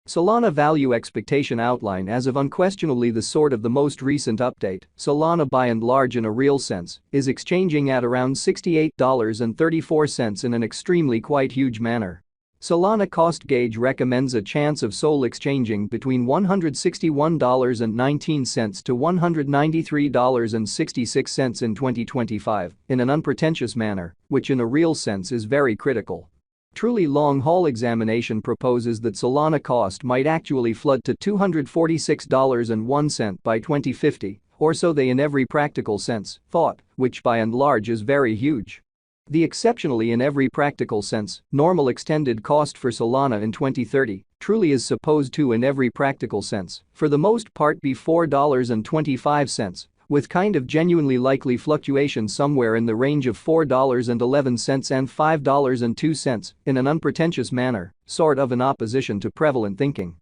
Solana value expectation outline. As of unquestionably the sort of the most recent update, Solana by and large in a real sense is exchanging at around $68.34 in an extremely quite huge manner. Solana cost gauge recommends a chance of SOL exchanging between $161.19 to $193.66 in 2025 in an unpretentious manner, which in a real sense is very critical. Truly long-haul examination proposes that Solana cost might actually flood to $246.01 by 2050, or so they in every practical sense thought, which by and large is very huge. The exceptionally in every practical sense normal extended cost for Solana in 2030 truly is supposed to in every practical sense for the most part be $4.25, with kind of genuinely likely fluctuation somewhere in the range of $4.11 and $5.02 in an unpretentious manner, sort of in opposition to prevalent thinking.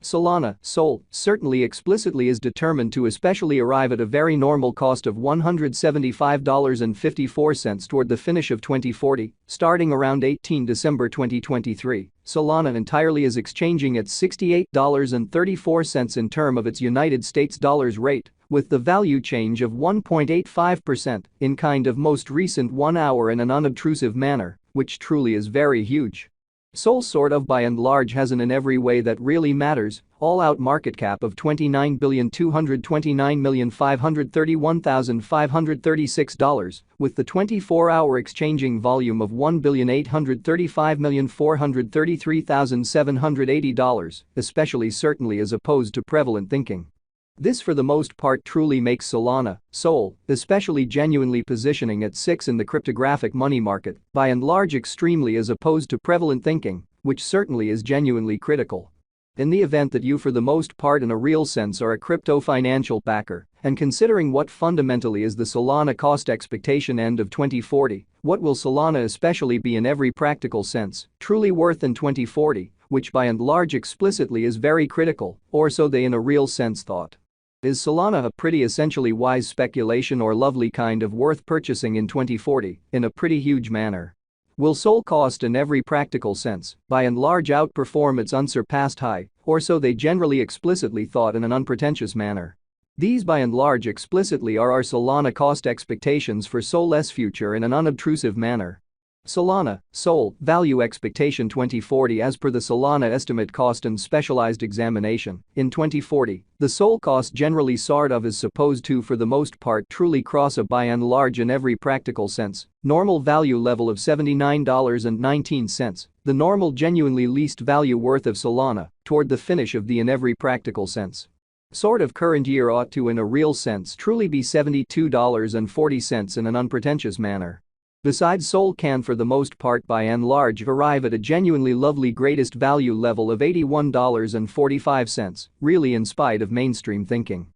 Solana, SOL, certainly explicitly is determined to especially arrive at a very normal cost of $175.54 toward the finish of 2040, starting around 18 December 2023. Solana entirely is exchanging at $68.34 in term of its United States dollars rate, with the value change of 1.85% in kind of most recent 1 hour in an unobtrusive manner, which truly is very huge. SOL sort of by and large has an in every way that really matters, all-out market cap of $29,229,531,536, with the 24-hour exchanging volume of $1,835,433,780, especially certainly as opposed to prevalent thinking. This for the most part truly makes Solana, SOL, especially genuinely positioning at 6 in the cryptographic money market, by and large extremely as opposed to prevalent thinking, which certainly is genuinely critical. In the event that you for the most part in a real sense are a crypto financial backer, and considering what fundamentally is the Solana cost expectation end of 2040, what will Solana especially be in every practical sense truly worth in 2040, which by and large explicitly is very critical, or so they in a real sense thought. Is Solana a pretty essentially wise speculation or lovely kind of worth purchasing in 2040 in a pretty huge manner? Will SOL cost in every practical sense by and large outperform its unsurpassed high, or so they generally explicitly thought in an unpretentious manner? These by and large explicitly are our Solana cost expectations for SOL's future in an unobtrusive manner. Solana, SOL, value expectation 2040. As per the Solana estimate cost and specialized examination, in 2040, the SOL cost generally sort of is supposed to for the most part truly cross a by and large in every practical sense normal value level of $79.19, the normal genuinely least value worth of Solana, toward the finish of the in every practical sense. Sort of current year ought to in a real sense truly be $72.40 in an unpretentious manner. Besides, SOL can for the most part by and large arrive at a genuinely lovely greatest value level of $81.45, really in spite of mainstream thinking.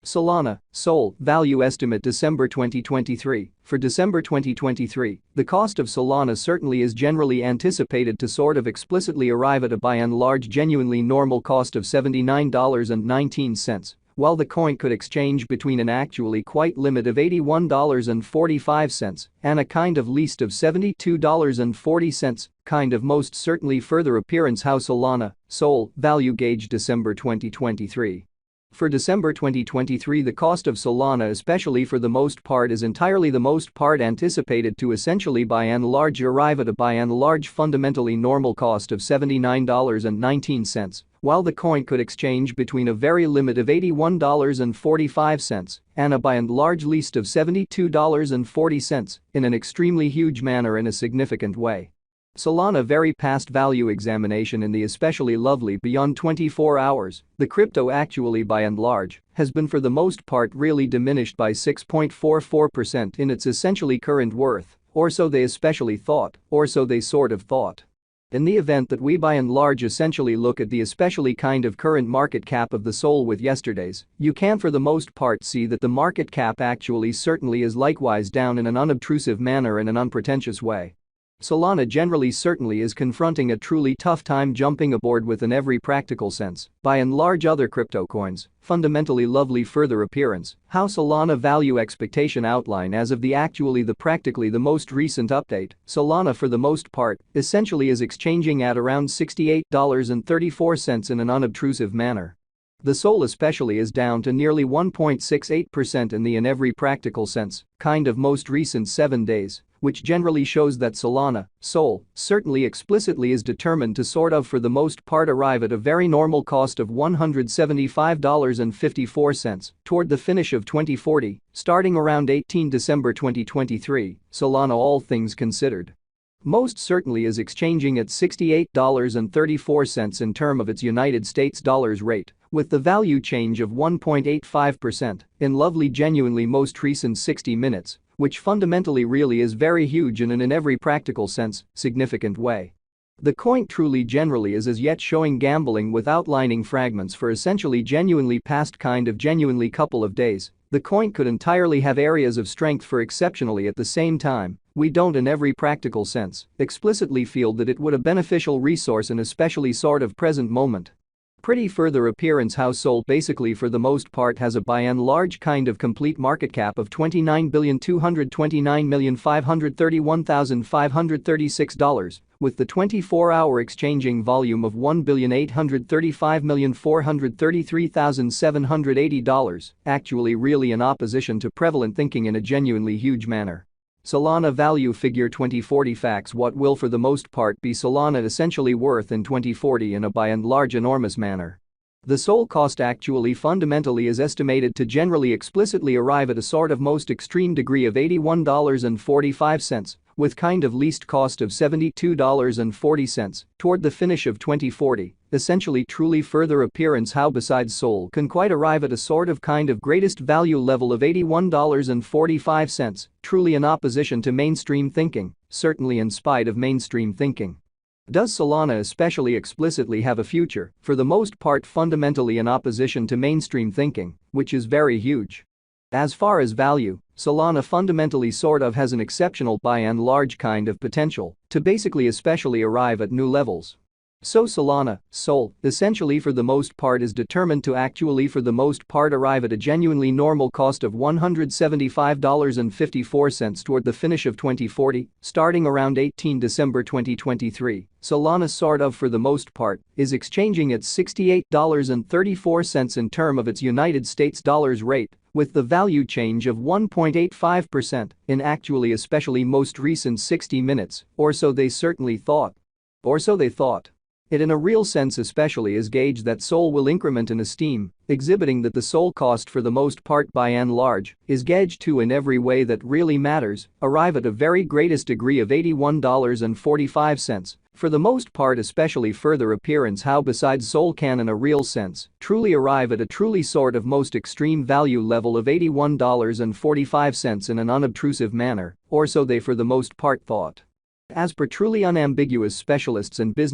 Solana, SOL, value estimate December 2023. For December 2023, the cost of Solana certainly is generally anticipated to sort of explicitly arrive at a by and large genuinely normal cost of $79.19. While the coin could exchange between an actually quite limit of $81.45 and a kind of least of $72.40, kind of most certainly further appearance how Solana, SOL, value gauge December 2023. For December 2023, the cost of Solana especially for the most part is entirely the most part anticipated to essentially by and large arrive at a by and large fundamentally normal cost of $79.19, while the coin could exchange between a very limit of $81.45 and a by and large least of $72.40 in an extremely huge manner in a significant way. Solana very past value examination in the especially lovely beyond 24 hours, the crypto actually by and large has been for the most part really diminished by 6.44% in its essentially current worth, or so they especially thought, or so they sort of thought. In the event that we by and large essentially look at the especially kind of current market cap of the SOL with yesterday's, you can for the most part see that the market cap actually certainly is likewise down in an unobtrusive manner in an unpretentious way. Solana generally certainly is confronting a truly tough time jumping aboard with in every practical sense. By and large other crypto coins, fundamentally lovely further appearance, how Solana value expectation outline as of the practically the most recent update. Solana for the most part, essentially is exchanging at around $68.34 in an unobtrusive manner. The SOL especially is down to nearly 1.68% in the in every practical sense, kind of most recent 7 days, which generally shows that Solana, SOL, certainly explicitly is determined to for the most part arrive at a very normal cost of $175.54 toward the finish of 2040, starting around 18 December 2023, Solana all things considered. Most certainly is exchanging at $68.34 in term of its United States dollars rate, with the value change of 1.85% in lovely genuinely most recent 60 minutes, which fundamentally really is very huge and in every practical sense, significant way. The coin truly generally is as yet showing gambling with outlining fragments for essentially genuinely past kind of genuinely couple of days. The coin could entirely have areas of strength for exceptionally at the same time. We don't in every practical sense explicitly feel that it would a beneficial resource in especially present moment. Pretty further appearance how SOL basically for the most part has a by and large kind of complete market cap of $29,229,531,536, with the 24-hour exchanging volume of $1,835,433,780, actually really in opposition to prevalent thinking in a genuinely huge manner. Solana value figure 2040 facts. What will for the most part be Solana essentially worth in 2040 in a by and large enormous manner? The SOL cost actually fundamentally is estimated to generally explicitly arrive at a most extreme degree of $81.45, with kind of least cost of $72.40 toward the finish of 2040, essentially truly further appearance how besides SOL can quite arrive at a kind of greatest value level of $81.45, truly in opposition to mainstream thinking, certainly in spite of mainstream thinking. Does Solana especially explicitly have a future, for the most part fundamentally in opposition to mainstream thinking, which is very huge? As far as value, Solana fundamentally has an exceptional by and large kind of potential to basically especially arrive at new levels. So Solana, SOL, essentially for the most part is determined to actually for the most part arrive at a genuinely normal cost of $175.54 toward the finish of 2040, starting around 18 December 2023. Solana for the most part is exchanging at $68.34 in term of its United States dollars rate, with the value change of 1.85% in actually especially most recent 60 minutes, or so they certainly thought. It in a real sense especially is gauged that SOL will increment in esteem, exhibiting that the SOL cost for the most part by and large is gauged to in every way that really matters, arrive at a very greatest degree of $81.45, for the most part especially further appearance how besides SOL can in a real sense truly arrive at a truly most extreme value level of $81.45 in an unobtrusive manner, or so they for the most part thought. As per truly unambiguous specialists in business